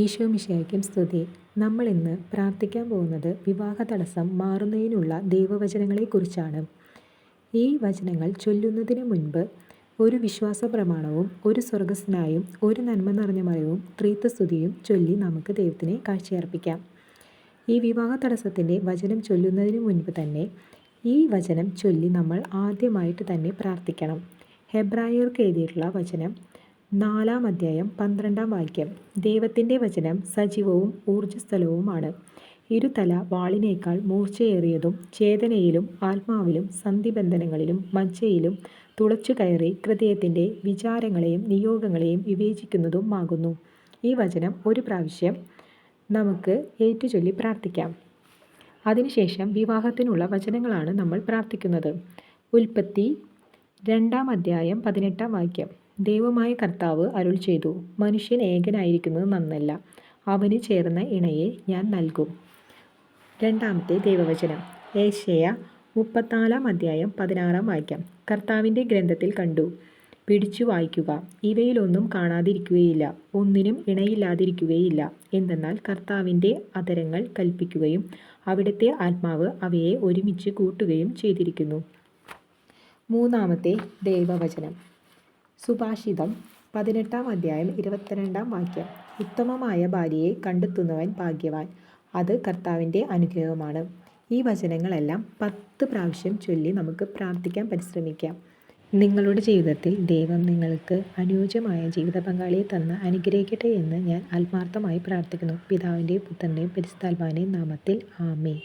ഈശോ മിശിഹായ്ക്കും സ്തുതി. നമ്മൾ ഇന്ന് പ്രാർത്ഥിക്കാൻ പോകുന്നത് വിവാഹ തടസ്സം മാറുന്നതിനുള്ള ദൈവവചനങ്ങളെക്കുറിച്ചാണ്. ഈ വചനങ്ങൾ ചൊല്ലുന്നതിന് മുൻപ് ഒരു വിശ്വാസ പ്രമാണവും ഒരു സ്വർഗസ്നായും ഒരു നന്മ നിറഞ്ഞ മറിയവും ത്രിത്വസ്തുതിയും ചൊല്ലി നമുക്ക് ദൈവത്തിന് കാഴ്ചയർപ്പിക്കാം. ഈ വിവാഹ തടസ്സത്തിൻ്റെ വചനം ചൊല്ലുന്നതിന് മുൻപ് തന്നെ ഈ വചനം ചൊല്ലി നമ്മൾ ആദ്യമായിട്ട് തന്നെ പ്രാർത്ഥിക്കണം. ഹെബ്രായർക്ക് എഴുതിയിട്ടുള്ള വചനം 4-ാം അധ്യായം 12-ാം വാക്യം. ദൈവത്തിൻ്റെ വചനം സജീവവും ഊർജ്ജസ്വലവുമാണ്, ഇരുതല വാളിനേക്കാൾ മൂർച്ചയേറിയതും ചേതനയിലും ആത്മാവിലും സന്ധിബന്ധനങ്ങളിലും മജ്ജയിലും തുളച്ചു കയറി ഹൃദയത്തിൻ്റെ വിചാരങ്ങളെയും നിയോഗങ്ങളെയും വിവേചിക്കുന്നതുമാകുന്നു. ഈ വചനം ഒരു പ്രാവശ്യം നമുക്ക് ഏറ്റുചൊല്ലി പ്രാർത്ഥിക്കാം. അതിനുശേഷം വിവാഹത്തിനുള്ള വചനങ്ങളാണ് നമ്മൾ പ്രാർത്ഥിക്കുന്നത്. ഉൽപ്പത്തി 2-ാം അധ്യായം 18-ാം വാക്യം. ദൈവമായ കർത്താവ് അരുൾ ചെയ്തു, മനുഷ്യൻ ഏകനായിരിക്കുന്നത് നന്നല്ല, അവന് ചേർന്ന ഇണയെ ഞാൻ നൽകും. രണ്ടാമത്തെ ദൈവവചനം യെശയ്യാ 34-ാം അധ്യായം 16-ാം വാക്യം. കർത്താവിൻ്റെ ഗ്രന്ഥത്തിൽ കണ്ടു, പിടിച്ചു വായിക്കുക, ഇവയിലൊന്നും കാണാതിരിക്കുകയില്ല, ഒന്നിനും ഇണയില്ലാതിരിക്കുകയില്ല. എന്തെന്നാൽ കർത്താവിൻ്റെ അധരങ്ങൾ കൽപ്പിക്കുകയും അവിടുത്തെ ആത്മാവ് അവയെ ഒരുമിച്ച് കൂട്ടുകയും ചെയ്തിരിക്കുന്നു. മൂന്നാമത്തെ ദൈവവചനം സുഭാഷിതം 18-ാം അധ്യായം 22-ാം വാക്യം. ഉത്തമമായ ഭാര്യയെ കണ്ടെത്തുന്നവൻ ഭാഗ്യവാൻ, അത് കർത്താവിൻ്റെ അനുഗ്രഹമാണ്. ഈ വചനങ്ങളെല്ലാം 10 പ്രാവശ്യം ചൊല്ലി നമുക്ക് പ്രാർത്ഥിക്കാൻ പരിശ്രമിക്കാം. നിങ്ങളുടെ ജീവിതത്തിൽ ദൈവം നിങ്ങൾക്ക് അനുയോജ്യമായ ജീവിത പങ്കാളിയെ തന്ന് അനുഗ്രഹിക്കട്ടെ എന്ന് ഞാൻ ആത്മാർത്ഥമായി പ്രാർത്ഥിക്കുന്നു. പിതാവിൻ്റെയും പുത്രൻ്റെയും പരിശുദ്ധാത്മാവിൻ്റെയും നാമത്തിൽ ആമേൻ.